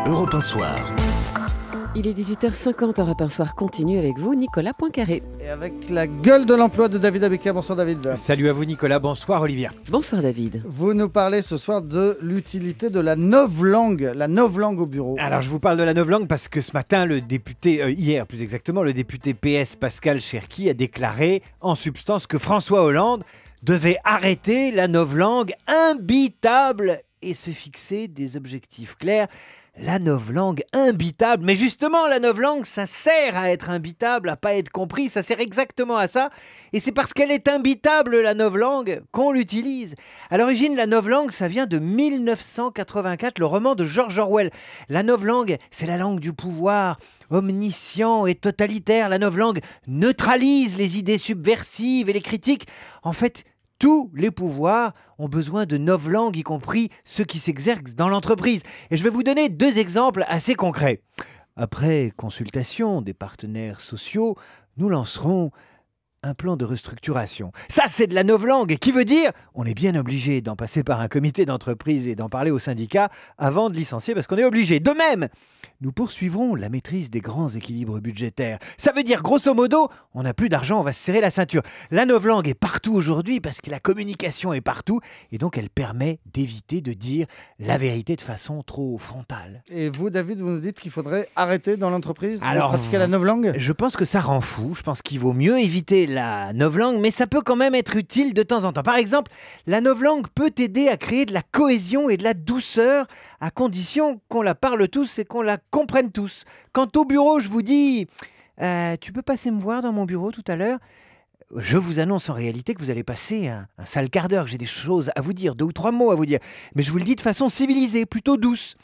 Europe 1 Soir. Il est 18h50, Europe 1 Soir continue avec vous, Nicolas Poincaré. Et avec la gueule de l'emploi de David Abiker. Bonsoir David. Salut à vous Nicolas, bonsoir Olivia. Bonsoir David. Vous nous parlez ce soir de l'utilité de la novlangue au bureau. Alors je vous parle de la novlangue parce que ce matin, hier plus exactement, le député PS Pascal Cherki a déclaré en substance que François Hollande devait arrêter la novlangue imbitable et se fixer des objectifs clairs. La novlangue imbitable, mais justement la novlangue ça sert à être imbitable, à pas être compris, ça sert exactement à ça, et c'est parce qu'elle est imbitable la novlangue qu'on l'utilise. À l'origine la novlangue ça vient de 1984, le roman de George Orwell. La novlangue c'est la langue du pouvoir, omniscient et totalitaire. La novlangue neutralise les idées subversives et les critiques. En fait, tous les pouvoirs ont besoin de novlangue, y compris ceux qui s'exercent dans l'entreprise. Et je vais vous donner deux exemples assez concrets. Après consultation des partenaires sociaux, nous lancerons un plan de restructuration. Ça, c'est de la novlangue, qui veut dire on est bien obligé d'en passer par un comité d'entreprise et d'en parler au syndicat avant de licencier, parce qu'on est obligé. De même, nous poursuivrons la maîtrise des grands équilibres budgétaires. Ça veut dire, grosso modo, on n'a plus d'argent, on va se serrer la ceinture. La novlangue est partout aujourd'hui parce que la communication est partout et donc elle permet d'éviter de dire la vérité de façon trop frontale. Et vous, David, vous nous dites qu'il faudrait arrêter dans l'entreprise de Alors, pratiquer la novlangue ? Je pense que ça rend fou. Je pense qu'il vaut mieux éviter la novlangue, mais ça peut quand même être utile de temps en temps. Par exemple, la novlangue peut aider à créer de la cohésion et de la douceur à condition qu'on la parle tous et qu'on la comprenne tous. Quand au bureau, je vous dis tu peux passer me voir dans mon bureau tout à l'heure ? Je vous annonce en réalité que vous allez passer un sale quart d'heure, que j'ai des choses à vous dire, 2 ou 3 mots à vous dire. Mais je vous le dis de façon civilisée, plutôt douce.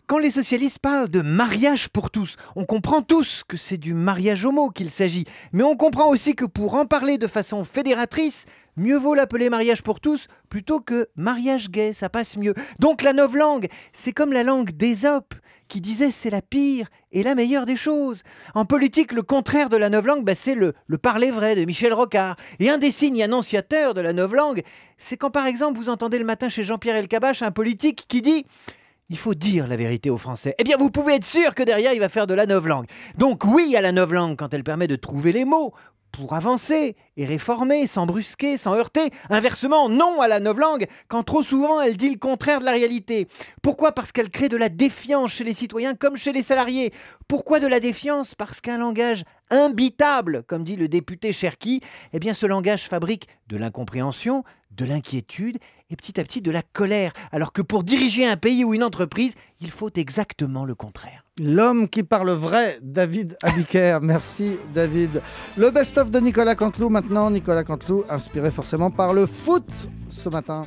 Quand les socialistes parlent de mariage pour tous, on comprend tous que c'est du mariage homo qu'il s'agit. Mais on comprend aussi que pour en parler de façon fédératrice, mieux vaut l'appeler mariage pour tous plutôt que mariage gay, ça passe mieux. Donc la novlangue, c'est comme la langue d'Ésope qui disait c'est la pire et la meilleure des choses. En politique, le contraire de la novlangue, c'est le parler vrai de Michel Rocard. Et un des signes annonciateurs de la novlangue, c'est quand par exemple vous entendez le matin chez Jean-Pierre Elkabbach un politique qui dit il faut dire la vérité aux Français. Eh bien, vous pouvez être sûr que derrière, il va faire de la novlangue. Donc oui à la novlangue quand elle permet de trouver les mots pour avancer et réformer sans brusquer, sans heurter. Inversement, non à la novlangue quand trop souvent elle dit le contraire de la réalité. Pourquoi ? Parce qu'elle crée de la défiance chez les citoyens comme chez les salariés. Pourquoi de la défiance ? Parce qu'un langage imbitable, comme dit le député Cherki, eh bien ce langage fabrique de l'incompréhension, de l'inquiétude et petit à petit de la colère. Alors que pour diriger un pays ou une entreprise, il faut exactement le contraire. L'homme qui parle vrai, David Abiker. Merci David. Le best-of de Nicolas Canteloup maintenant. Nicolas Canteloup, inspiré forcément par le foot ce matin.